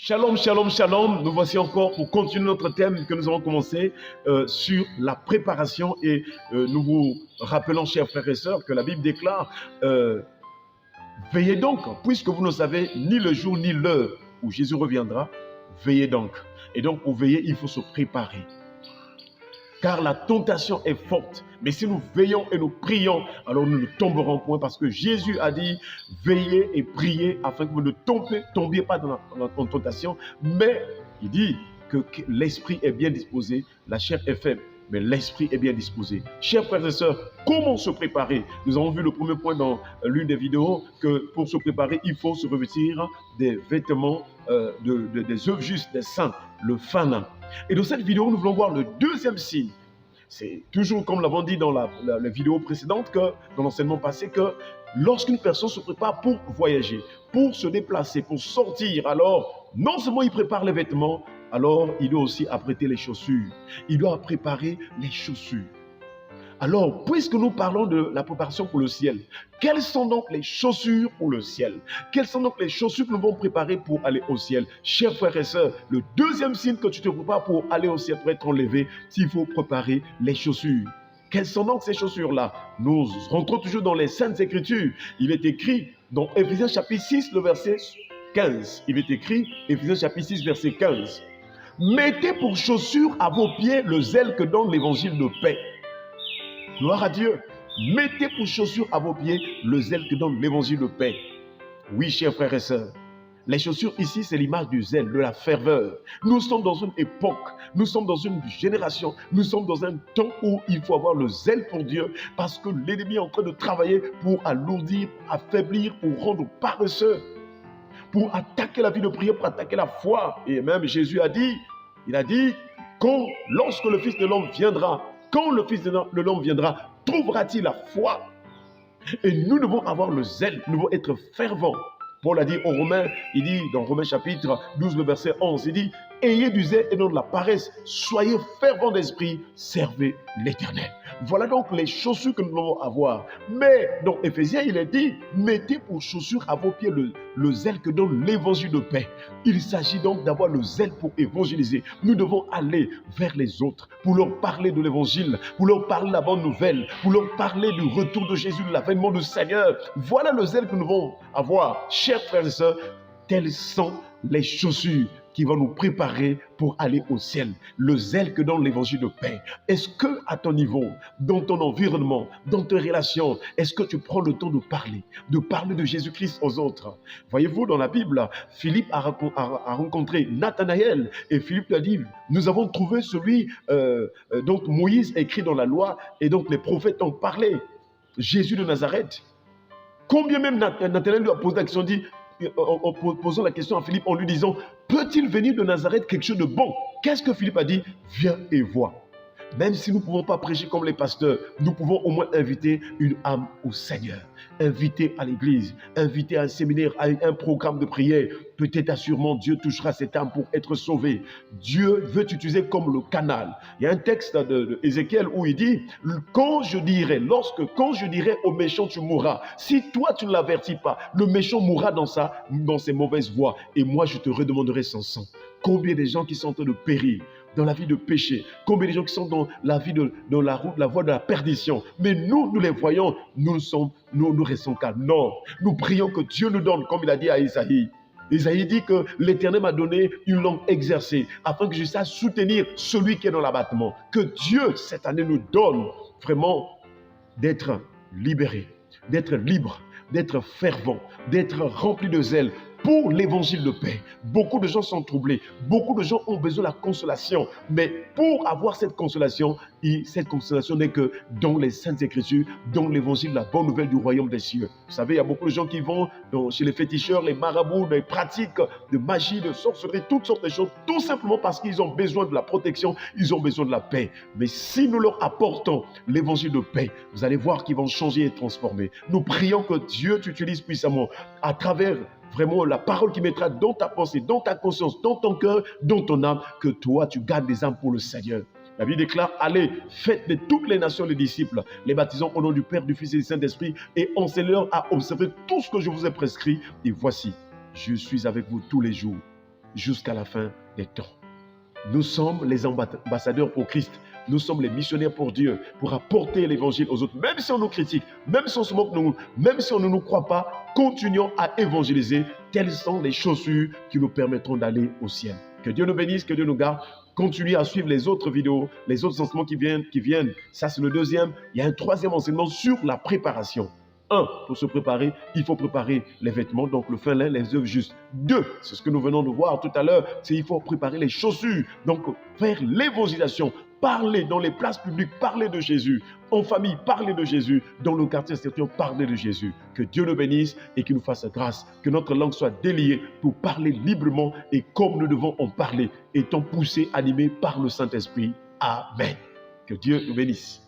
Shalom, shalom, shalom. Nous voici encore pour continuer notre thème que nous avons commencé sur la préparation. Et nous vous rappelons, chers frères et sœurs, que la Bible déclare veillez donc, puisque vous ne savez ni le jour ni l'heure où Jésus reviendra, veillez donc. Et donc, pour veiller, il faut se préparer. Car la tentation est forte. Mais si nous veillons et nous prions, alors nous ne tomberons point, parce que Jésus a dit, veillez et priez afin que vous ne tombiez pas dans la tentation. Mais il dit que l'esprit est bien disposé, la chair est faible, mais l'esprit est bien disposé. Chers frères et sœurs, comment se préparer? Nous avons vu le premier point dans l'une des vidéos, que pour se préparer, il faut se revêtir des vêtements, des œuvres justes, des saints, le fana. Et dans cette vidéo, nous voulons voir le deuxième signe. C'est toujours comme nous l'avons dit dans la vidéo précédente, que dans l'enseignement passé, que lorsqu'une personne se prépare pour voyager, pour se déplacer, pour sortir, alors non seulement il prépare les vêtements, alors il doit aussi apprêter les chaussures. Il doit préparer les chaussures. Alors, puisque nous parlons de la préparation pour le ciel, quelles sont donc les chaussures pour le ciel? Quelles sont donc les chaussures que nous devons préparer pour aller au ciel? Chers frères et sœurs, le deuxième signe que tu te prépares pour aller au ciel, pour être enlevé, il faut préparer les chaussures. Quelles sont donc ces chaussures-là? Nous rentrons toujours dans les Saintes Écritures. Il est écrit dans Éphésiens chapitre 6, le verset 15. Il est écrit, Éphésiens chapitre 6, verset 15. Mettez pour chaussure à vos pieds le zèle que donne l'évangile de paix. Gloire à Dieu. Mettez pour chaussures à vos pieds le zèle que donne l'évangile de paix. Oui, chers frères et sœurs, les chaussures ici, c'est l'image du zèle, de la ferveur. Nous sommes dans une époque, nous sommes dans une génération, nous sommes dans un temps où il faut avoir le zèle pour Dieu, parce que l'ennemi est en train de travailler pour alourdir, affaiblir, pour rendre paresseux, pour attaquer la vie de prière, pour attaquer la foi. Et même Jésus a dit, il a dit, lorsque le Fils de l'homme viendra, quand le Fils de l'homme viendra, trouvera-t-il la foi? Et nous devons avoir le zèle, nous devons être fervents. Paul a dit aux Romains, il dit dans Romains chapitre 12, le verset 11, il dit, ayez du zèle et non de la paresse, soyez fervents d'esprit, servez l'Éternel. Voilà donc les chaussures que nous devons avoir. Mais dans Éphésiens, il est dit, mettez pour chaussures à vos pieds le zèle que donne l'évangile de paix. Il s'agit donc d'avoir le zèle pour évangéliser. Nous devons aller vers les autres pour leur parler de l'évangile, pour leur parler de la bonne nouvelle, pour leur parler du retour de Jésus, de l'avènement du Seigneur. Voilà le zèle que nous devons avoir. Chers frères et sœurs, telles sont les chaussures qui vont nous préparer pour aller au ciel. Le zèle que donne l'évangile de paix. Est-ce que à ton niveau, dans ton environnement, dans tes relations, est-ce que tu prends le temps de parler de Jésus-Christ aux autres? Voyez-vous, dans la Bible, Philippe a rencontré Nathanaël et Philippe lui a dit, nous avons trouvé celui, donc Moïse écrit dans la loi et donc les prophètes ont parlé. Jésus de Nazareth. Combien même Nathanaël lui a posé la question, dit, en posant la question à Philippe, en lui disant, peut-il venir de Nazareth quelque chose de bon? Qu'est-ce que Philippe a dit? Viens et vois. Même si nous ne pouvons pas prêcher comme les pasteurs, nous pouvons au moins inviter une âme au Seigneur, inviter à l'église, inviter à un séminaire, à un programme de prière. Peut-être assurément Dieu touchera cette âme pour être sauvé. Dieu veut t'utiliser comme le canal. Il y a un texte de Ézéchiel où il dit, quand je dirai au méchant tu mourras, si toi tu ne l'avertis pas, le méchant mourra dans ses mauvaises voies et moi je te redemanderai son sang. Combien de gens qui sont en train de périr dans la vie de péché, combien de gens qui sont dans la vie dans la voie de la perdition, mais nous les voyons, nous restons calmes. Non, nous prions que Dieu nous donne, comme il a dit à Isaïe. Isaïe dit que l'Éternel m'a donné une langue exercée, afin que je sache soutenir celui qui est dans l'abattement. Que Dieu, cette année, nous donne vraiment d'être libérés, d'être libres, d'être fervents, d'être remplis de zèle pour l'évangile de paix. Beaucoup de gens sont troublés, beaucoup de gens ont besoin de la consolation, mais pour avoir cette consolation n'est que dans les Saintes Écritures, dans l'évangile, la bonne nouvelle du royaume des cieux. Vous savez, il y a beaucoup de gens qui vont chez les féticheurs, les marabouts, les pratiques de magie, de sorcellerie, toutes sortes de choses, tout simplement parce qu'ils ont besoin de la protection, ils ont besoin de la paix. Mais si nous leur apportons l'évangile de paix, vous allez voir qu'ils vont changer et transformer. Nous prions que Dieu t'utilise puissamment à travers vraiment la parole qui mettra dans ta pensée, dans ta conscience, dans ton cœur, dans ton âme, que toi tu gardes des âmes pour le Seigneur. La Bible déclare, allez, faites de toutes les nations les disciples, les baptisant au nom du Père, du Fils et du Saint-Esprit, et enseignez-leur à observer tout ce que je vous ai prescrit. Et voici, je suis avec vous tous les jours, jusqu'à la fin des temps. Nous sommes les ambassadeurs pour Christ. Nous sommes les missionnaires pour Dieu, pour apporter l'évangile aux autres. Même si on nous critique, même si on se moque de nous, même si on ne nous croit pas, continuons à évangéliser. Telles sont les chaussures qui nous permettront d'aller au ciel. Que Dieu nous bénisse, que Dieu nous garde. Continuez à suivre les autres vidéos, les autres enseignements qui viennent. Ça, c'est le deuxième. Il y a un troisième enseignement sur la préparation. 1, pour se préparer, il faut préparer les vêtements, donc le fin lin, les œuvres justes. 2, c'est ce que nous venons de voir tout à l'heure, c'est il faut préparer les chaussures, donc faire l'évangélisation, parler dans les places publiques, parler de Jésus, en famille, parler de Jésus, dans le quartier certain, parler de Jésus. Que Dieu nous bénisse et qu'il nous fasse grâce, que notre langue soit déliée pour parler librement et comme nous devons en parler, étant poussés, animés par le Saint-Esprit. Amen. Que Dieu nous bénisse.